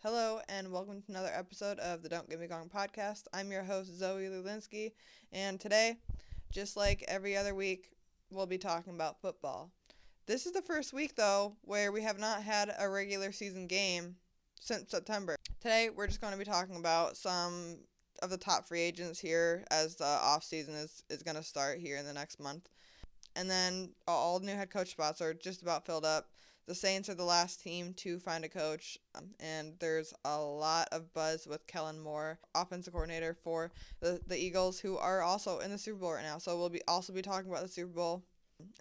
Hello, and welcome to another episode of the Dgmg podcast. I'm your host, Zoe Lulinski, and today, just like every other week, we'll be talking about football. This is the first week, though, where we have not had a regular season game since September. Today, we're just going to be talking about some of the top free agents here as the offseason is going to start here in the next month. And then all new head coach spots are just about filled up. The Saints are the last team to find a coach, and there's a lot of buzz with Kellen Moore, offensive coordinator for the Eagles, who are also in the Super Bowl right now. So we'll also be talking about the Super Bowl,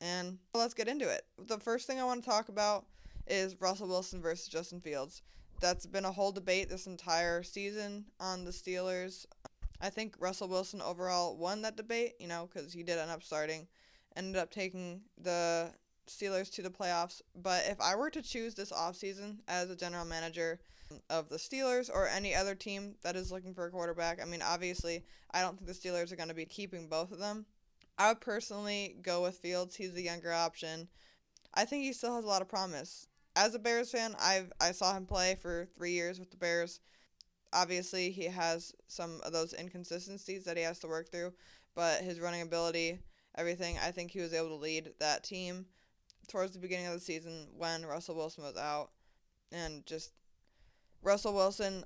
and let's get into it. The first thing I want to talk about is Russell Wilson versus Justin Fields. That's been a whole debate this entire season on the Steelers. I think Russell Wilson overall won that debate, because he did end up starting, ended up taking the Steelers to the playoffs. But if I were to choose this offseason as a general manager of the Steelers or any other team that is looking for a quarterback, obviously, I don't think the Steelers are going to be keeping both of them. I would personally go with Fields. He's the younger option. I think he still has a lot of promise. As a Bears fan, I saw him play for 3 years with the Bears. Obviously, he has some of those inconsistencies that he has to work through, but his running ability, everything, I think he was able to lead that team towards the beginning of the season when Russell Wilson was out. And just Russell Wilson,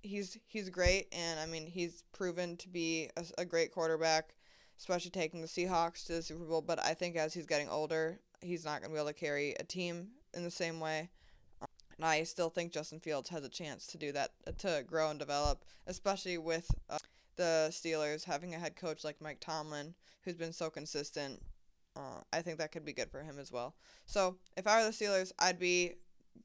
he's great, and he's proven to be a great quarterback, especially taking the Seahawks to the Super Bowl. But I think as he's getting older, he's not going to be able to carry a team in the same way. And I still think Justin Fields has a chance to do that, to grow and develop, especially with the Steelers having a head coach like Mike Tomlin, who's been so consistent. I think that could be good for him as well. So if I were the Steelers, I'd be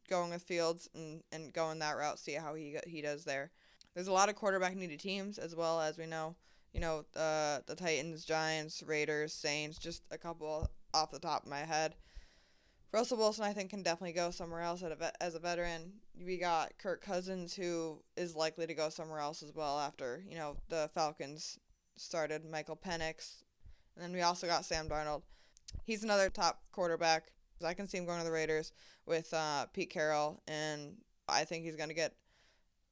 going with Fields and going that route, see how he does there. There's a lot of quarterback needy teams as well, as we know. The Titans, Giants, Raiders, Saints, just a couple off the top of my head. Russell Wilson, I think, can definitely go somewhere else as a veteran. We got Kirk Cousins, who is likely to go somewhere else as well after, the Falcons started Michael Penix. And then we also got Sam Darnold. He's another top quarterback. I can see him going to the Raiders with Pete Carroll, and I think he's going to get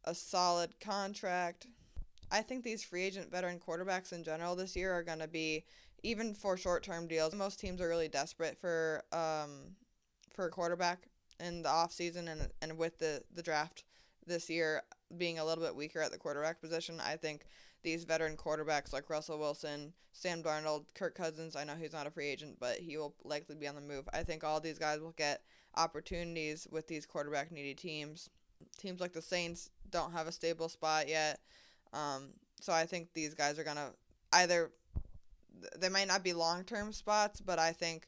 a solid contract. I think these free agent veteran quarterbacks in general this year are going to be, even for short-term deals, most teams are really desperate for a quarterback in the offseason, and with the draft this year being a little bit weaker at the quarterback position, I think these veteran quarterbacks like Russell Wilson, Sam Darnold, Kirk Cousins, I know he's not a free agent, but he will likely be on the move. I think all these guys will get opportunities with these quarterback-needy teams. Teams like the Saints don't have a stable spot yet, so I think these guys are going to either – they might not be long-term spots, but I think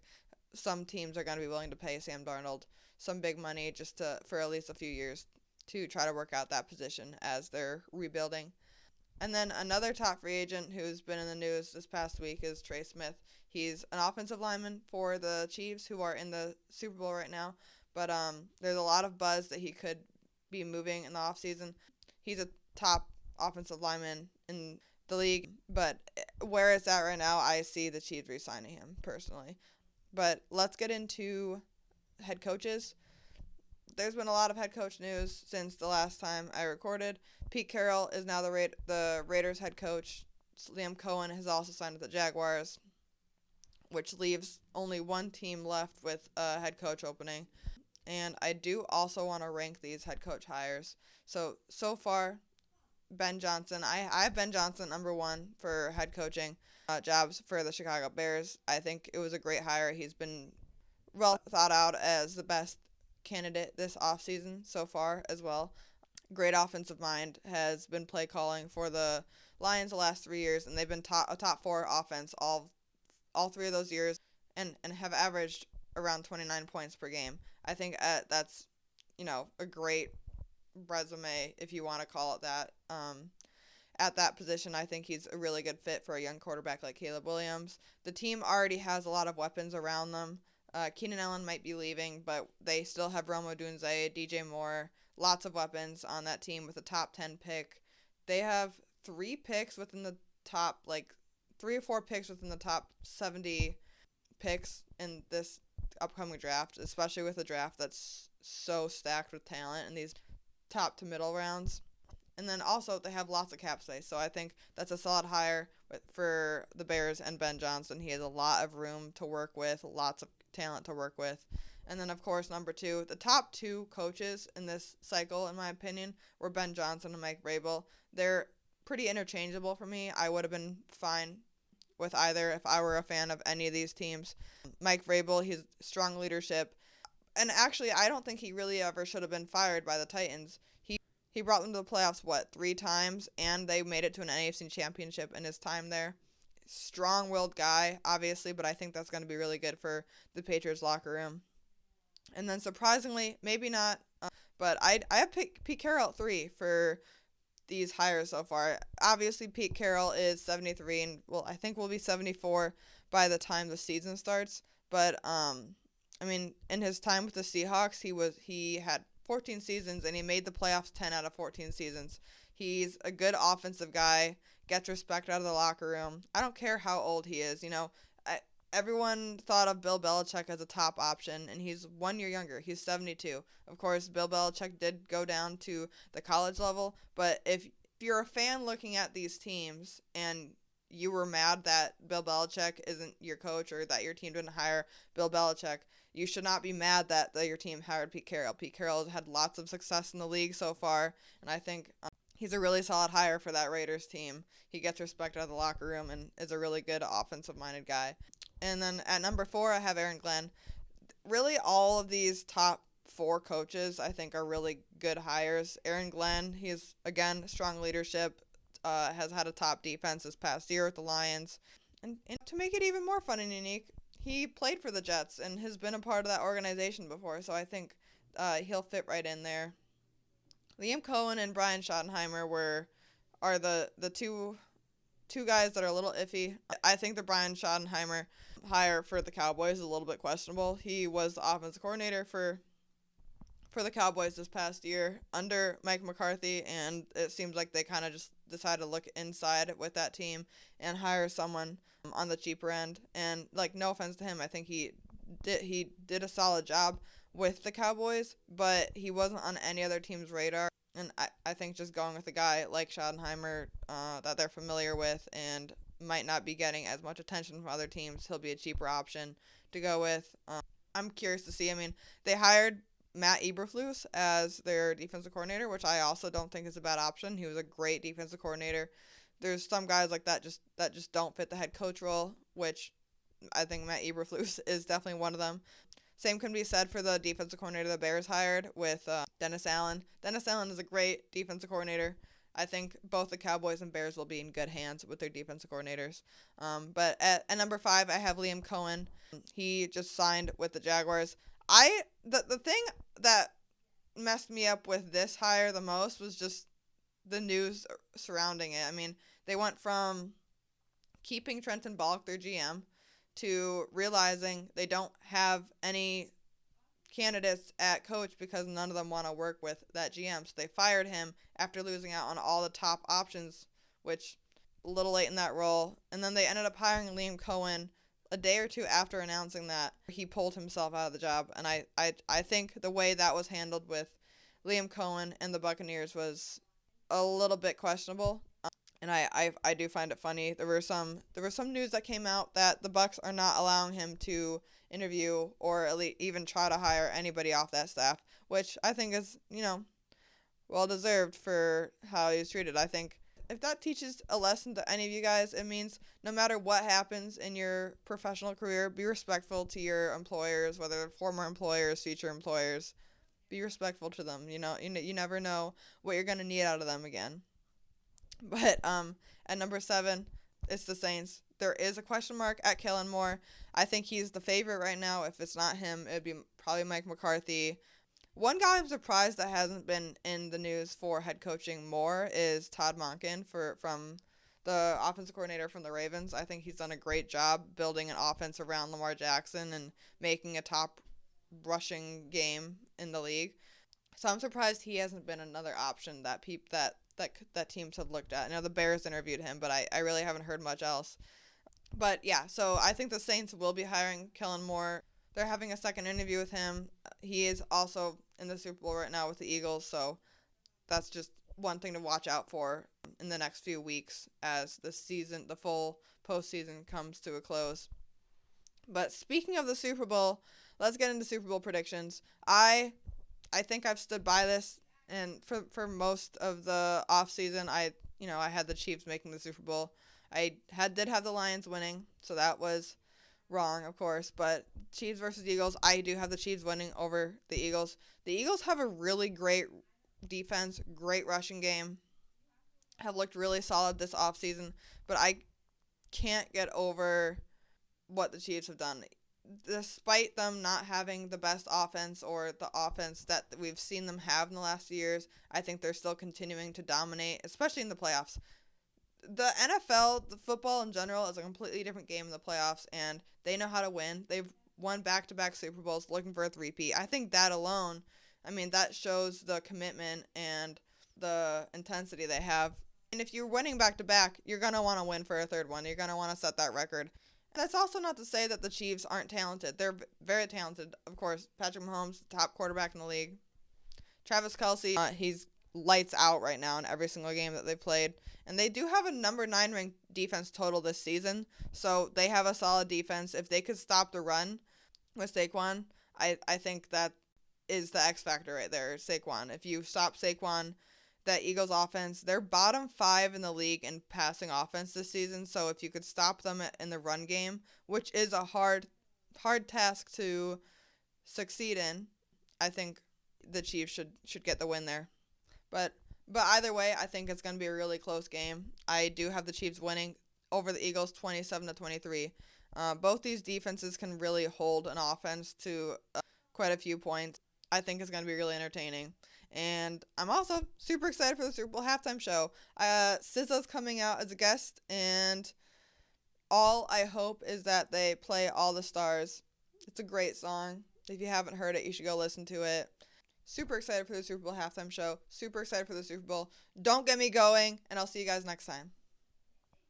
some teams are going to be willing to pay Sam Darnold some big money just for at least a few years to try to work out that position as they're rebuilding. And then another top free agent who's been in the news this past week is Trey Smith. He's an offensive lineman for the Chiefs, who are in the Super Bowl right now. But there's a lot of buzz that he could be moving in the offseason. He's a top offensive lineman in the league. But where it's at right now, I see the Chiefs re-signing him personally. But let's get into head coaches. There's been a lot of head coach news since the last time I recorded. Pete Carroll is now the Raiders head coach. Liam Cohen has also signed with the Jaguars, which leaves only one team left with a head coach opening. And I do also want to rank these head coach hires. So far, Ben Johnson. I have Ben Johnson number one for head coaching jobs for the Chicago Bears. I think it was a great hire. He's been well thought out as the best candidate this offseason so far as well. Great offensive mind, has been play calling for the Lions the last 3 years, and they've been a top four offense all 3 of those years, and have averaged around 29 points per game. I think that's a great resume, if you want to call it that. At that position, I think he's a really good fit for a young quarterback like Caleb Williams. The team already has a lot of weapons around them. Keenan Allen might be leaving, but they still have Rome Odunze, DJ Moore, lots of weapons on that team with a top 10 pick. They have 3 picks within the top, 3 or 4 picks within the top 70 picks in this upcoming draft, especially with a draft that's so stacked with talent and these top to middle rounds. And then also they have lots of cap space, so I think that's a solid hire for the Bears and Ben Johnson. He has a lot of room to work with, lots of talent to work with. And then, of course, number 2, the top 2 coaches in this cycle, in my opinion, were Ben Johnson and Mike Vrabel. They're pretty interchangeable for me. I would have been fine with either if I were a fan of any of these teams. Mike Vrabel, he's strong leadership. And actually, I don't think he really ever should have been fired by the Titans. He brought them to the playoffs, 3 times, and they made it to an NFC championship in his time there. Strong-willed guy, obviously, but I think that's going to be really good for the Patriots locker room. And then surprisingly, maybe not, but I have Pete Carroll at 3 for these hires so far. Obviously, Pete Carroll is 73, and I think will be 74 by the time the season starts. But in his time with the Seahawks, he had 14 seasons, and he made the playoffs 10 out of 14 seasons. He's a good offensive guy, gets respect out of the locker room. I don't care how old he is. Everyone thought of Bill Belichick as a top option, and he's 1 year younger. He's 72. Of course, Bill Belichick did go down to the college level, but if you're a fan looking at these teams and you were mad that Bill Belichick isn't your coach or that your team didn't hire Bill Belichick, you should not be mad that your team hired Pete Carroll. Pete Carroll has had lots of success in the league so far, and I think he's a really solid hire for that Raiders team. He gets respect out of the locker room and is a really good offensive-minded guy. And then at number 4, I have Aaron Glenn. Really, all of these top 4 coaches, I think, are really good hires. Aaron Glenn, he's, again, strong leadership, has had a top defense this past year with the Lions. And to make it even more fun and unique, he played for the Jets and has been a part of that organization before, so I think he'll fit right in there. Liam Cohen and Brian Schottenheimer are the two guys that are a little iffy. I think the Brian Schottenheimer hire for the Cowboys is a little bit questionable. He was the offensive coordinator for the Cowboys this past year under Mike McCarthy, and it seems like they kind of just decided to look inside with that team and hire someone on the cheaper end. And no offense to him, I think he did a solid job with the Cowboys, but he wasn't on any other team's radar. And I think just going with a guy like Schottenheimer that they're familiar with and might not be getting as much attention from other teams, he'll be a cheaper option to go with. I'm curious to see. They hired Matt Eberflus as their defensive coordinator, which I also don't think is a bad option. He was a great defensive coordinator. There's some guys like that just don't fit the head coach role, which I think Matt Eberflus is definitely one of them. Same can be said for the defensive coordinator the Bears hired with Dennis Allen. Dennis Allen is a great defensive coordinator. I think both the Cowboys and Bears will be in good hands with their defensive coordinators. But at number 5, I have Liam Cohen. He just signed with the Jaguars. The thing that messed me up with this hire the most was just the news surrounding it. They went from keeping Trenton Balk, their GM, to realizing they don't have any candidates at coach because none of them want to work with that GM. So they fired him after losing out on all the top options, which a little late in that role. And then they ended up hiring Liam Cohen a day or two after announcing that he pulled himself out of the job. And I think the way that was handled with Liam Cohen and the Buccaneers was a little bit questionable. And I do find it funny. There was some news that came out that the Bucs are not allowing him to interview or even try to hire anybody off that staff, which I think is, well deserved for how he was treated. I think if that teaches a lesson to any of you guys, it means no matter what happens in your professional career, be respectful to your employers, whether former employers, future employers. Be respectful to them. You never know what you're gonna need out of them again. But at number 7, it's the Saints. There is a question mark at Kellen Moore. I think he's the favorite right now. If it's not him, it'd be probably Mike McCarthy. One guy I'm surprised that hasn't been in the news for head coaching more is Todd Monken from the offensive coordinator from the Ravens. I think he's done a great job building an offense around Lamar Jackson and making a top rushing game in the league. So I'm surprised he hasn't been another option that teams have looked at. I know the Bears interviewed him, but I really haven't heard much else. But yeah, so I think the Saints will be hiring Kellen Moore. They're having a second interview with him. He is also in the Super Bowl right now with the Eagles, so that's just one thing to watch out for in the next few weeks as the full postseason comes to a close. But speaking of the Super Bowl, let's get into Super Bowl predictions. I think I've stood by this, and for most of the offseason, I had the Chiefs making the Super Bowl. Did have the Lions winning, so that was wrong, of course. But Chiefs versus Eagles, I do have the Chiefs winning over the Eagles. The Eagles have a really great defense, great rushing game, have looked really solid this offseason, but I can't get over what the Chiefs have done. Despite them not having the best offense or the offense that we've seen them have in the last years, I think they're still continuing to dominate, especially in the playoffs. The NFL, the football in general, is a completely different game in the playoffs, and they know how to win. They've won back-to-back Super Bowls looking for a three-peat. I think that alone, that shows the commitment and the intensity they have. And if you're winning back-to-back, you're going to want to win for a third one. You're going to want to set that record. That's also not to say that the Chiefs aren't talented. They're very talented. Of course, Patrick Mahomes, top quarterback in the league. Travis Kelce, he's lights out right now in every single game that they've played. And they do have a number 9 ranked defense total this season. So they have a solid defense. If they could stop the run with Saquon, I think that is the X factor right there, Saquon. If you stop Saquon, that Eagles offense, they're bottom 5 in the league in passing offense this season. So if you could stop them in the run game, which is a hard task to succeed in, I think the Chiefs should get the win there. But either way, I think it's going to be a really close game. I do have the Chiefs winning over the Eagles 27-23. Both these defenses can really hold an offense to quite a few points. I think it's going to be really entertaining. And I'm also super excited for the Super Bowl halftime show. SZA's coming out as a guest, and all I hope is that they play All the Stars. It's a great song. If you haven't heard it, you should go listen to it. Super excited for the Super Bowl halftime show. Super excited for the Super Bowl. Don't get me going, and I'll see you guys next time.